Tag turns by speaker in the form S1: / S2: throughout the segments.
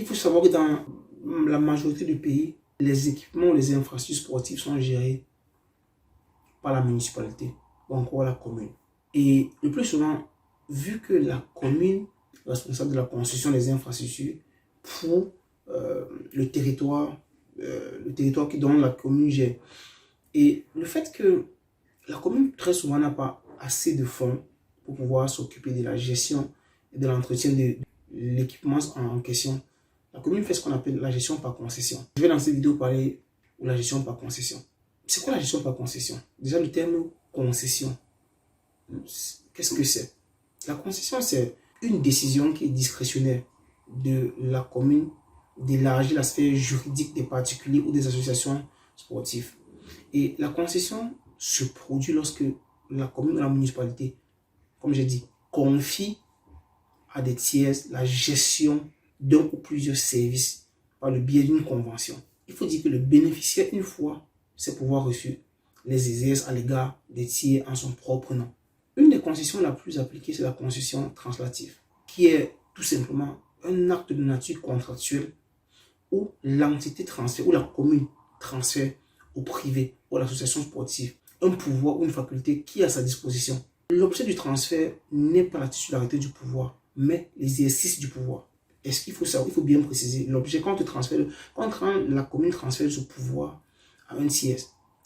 S1: Il faut savoir que dans la majorité du pays, les équipements, les infrastructures sportives sont gérés par la municipalité ou encore la commune. Et le plus souvent, vu que la commune est responsable de la construction des infrastructures pour le territoire qui donne la commune gère. Et le fait que la commune très souvent n'a pas assez de fonds pour pouvoir s'occuper de la gestion et de l'entretien de l'équipement en question, la commune fait ce qu'on appelle la gestion par concession. Je vais dans cette vidéo parler de la gestion par concession. C'est quoi la gestion par concession? Déjà, le terme concession, qu'est-ce que c'est? La concession, c'est une décision qui est discrétionnaire de la commune d'élargir la sphère juridique des particuliers ou des associations sportives. Et la concession se produit lorsque la commune ou la municipalité, comme j'ai dit, confie à des tiers la gestion d'un ou plusieurs services par le biais d'une convention. Il faut dire que le bénéficiaire, une fois ses pouvoirs reçus, les exerce à l'égard des tiers en son propre nom. Une des concessions la plus appliquée, c'est la concession translative, qui est tout simplement un acte de nature contractuelle où l'entité transfère, où la commune transfère au privé ou à l'association sportive un pouvoir ou une faculté qui est à sa disposition. L'objet du transfert n'est pas la titularité du pouvoir, mais l'exercice du pouvoir. Est-ce qu'il faut savoir, il faut bien préciser, l'objet quand la commune transfère ce pouvoir à un tiers,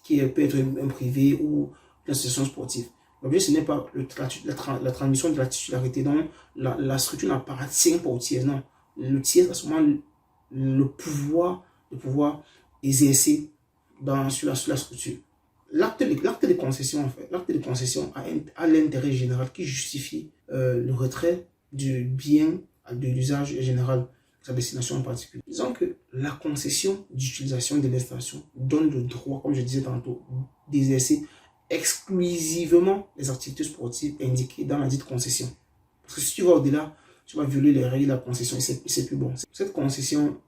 S1: qui peut être un privé ou une association sportive, l'objet ce n'est pas la transmission de la titularité, donc la structure n'appartient pas au tiers, non. Le tiers a seulement le pouvoir de pouvoir exercer sur la structure. L'acte de concession, en fait, l'acte de concession a l'intérêt général qui justifie le retrait du bien de l'usage général, sa destination en particulier. Disons que la concession d'utilisation de l'installation donne le droit, comme je disais tantôt, d'exercer exclusivement les activités sportives indiquées dans la dite concession. Parce que si tu vas au-delà, tu vas violer les règles de la concession et c'est plus bon. Cette concession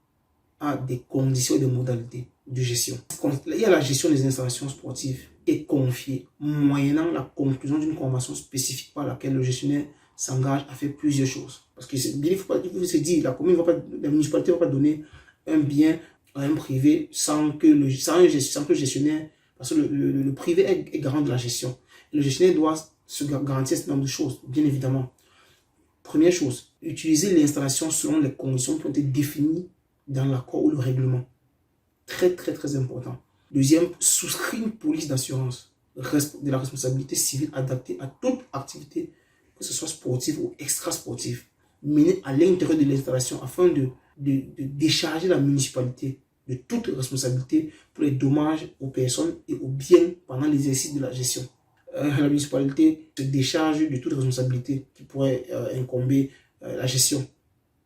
S1: a des conditions et des modalités de gestion. Il y a la gestion des installations sportives qui est confiée moyennant la conclusion d'une convention spécifique par laquelle le gestionnaire s'engage à faire plusieurs choses. Parce que il faut se dire, la municipalité ne va pas donner un bien à un privé sans que le gestionnaire, parce que le privé est garant de la gestion. Et le gestionnaire doit se garantir ce nombre de choses, bien évidemment. Première chose, utiliser l'installation selon les conditions qui ont été définies dans l'accord ou le règlement. Très, très, très important. Deuxième, souscrire une police d'assurance de la responsabilité civile adaptée à toute activité, que ce soit sportive ou extra-sportive, menée à l'intérieur de l'installation afin de décharger la municipalité de toute responsabilité pour les dommages aux personnes et aux biens pendant l'exercice de la gestion. La municipalité se décharge de toute responsabilité qui pourrait incomber la gestion.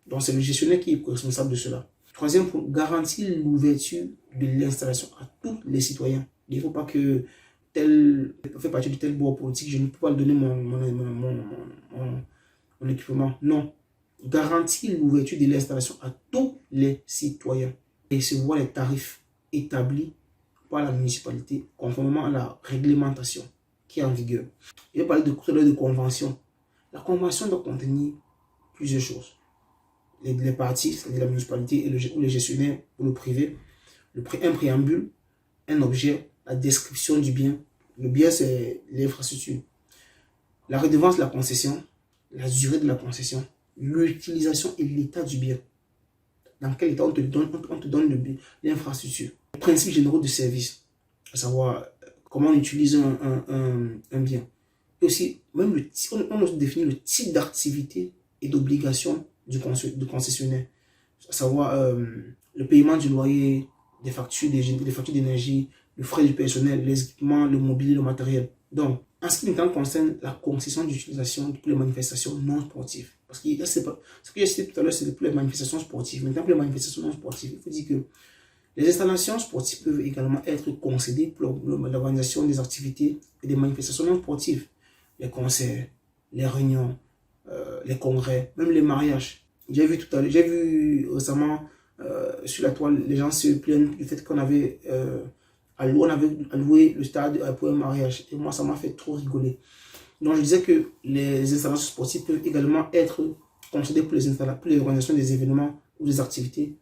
S1: Donc c'est le gestionnaire qui est responsable de cela. Troisième point, garantir l'ouverture de l'installation à tous les citoyens. Il ne faut pas que tel fait partie de tel bord politique, je ne peux pas lui donner mon équipement. Non. Garantir l'ouverture de l'installation à tous les citoyens et recevoir les tarifs établis par la municipalité conformément à la réglementation qui est en vigueur. Je vais parler de convention. La convention doit contenir plusieurs choses. Les parties, c'est-à-dire la municipalité ou les gestionnaires ou le privé, un préambule, un objet, la description du bien. Le bien, c'est l'infrastructure. La redevance de la concession, la durée de la concession, l'utilisation et l'état du bien. Dans quel état on te donne l'infrastructure. Les principes généraux de service, à savoir comment on utilise un bien. Et aussi, même on définit le type d'activité et d'obligation du concessionnaire, à savoir le paiement du loyer, des factures d'énergie, le frais du personnel, les équipements, le mobilier, le matériel. Donc, en ce qui concerne la concession d'utilisation pour les manifestations non sportives, parce que ce que j'ai cité tout à l'heure, c'est pour les manifestations sportives. Maintenant, pour les manifestations non sportives, il faut dire que les installations sportives peuvent également être concédées pour l'organisation des activités et des manifestations non sportives. Les concerts, les réunions, les congrès, même les mariages. J'ai vu récemment sur la toile, les gens se plaignent du fait qu'on avait alloué le stade pour un mariage. Et moi, ça m'a fait trop rigoler. Donc, je disais que les installations sportives peuvent également être concédées pour les organisations des événements ou des activités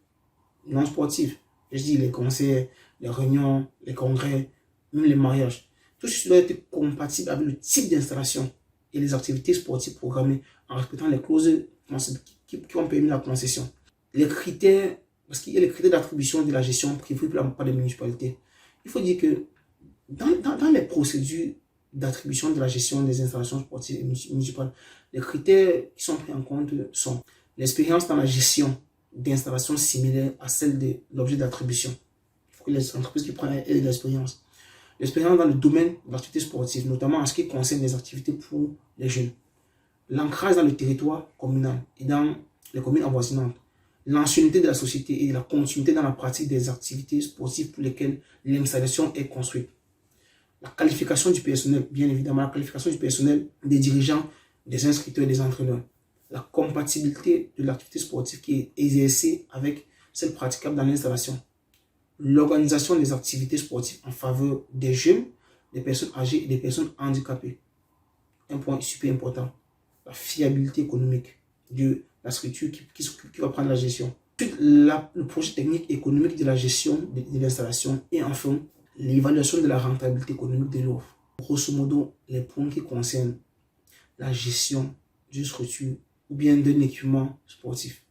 S1: non sportives. Je dis les concerts, les réunions, les congrès, même les mariages. Tout ceci doit être compatible avec le type d'installation et les activités sportives programmées en respectant les clauses qui ont permis la concession. Les critères, parce qu'il y a les critères d'attribution de la gestion prévus par les municipalités. Il faut dire que dans les procédures d'attribution de la gestion des installations sportives municipales, les critères qui sont pris en compte sont l'expérience dans la gestion d'installations similaires à celle de l'objet d'attribution. Il faut que les entreprises qui prennent aient de l'expérience. L'expérience dans le domaine de l'activité sportive, notamment en ce qui concerne les activités pour les jeunes. L'ancrage dans le territoire communal et dans les communes avoisinantes. L'ancienneté de la société et la continuité dans la pratique des activités sportives pour lesquelles l'installation est construite. La qualification du personnel, bien évidemment, la qualification du personnel, des dirigeants, des inscripteurs et des entraîneurs. La compatibilité de l'activité sportive qui est exercée avec celle praticable dans l'installation. L'organisation des activités sportives en faveur des jeunes, des personnes âgées et des personnes handicapées. Un point super important. La fiabilité économique de la structure qui va prendre la gestion. Ensuite, le projet technique économique de la gestion de l'installation. Et enfin, l'évaluation de la rentabilité économique de l'offre. Grosso modo, les points qui concernent la gestion d'une structure ou bien d'un équipement sportif.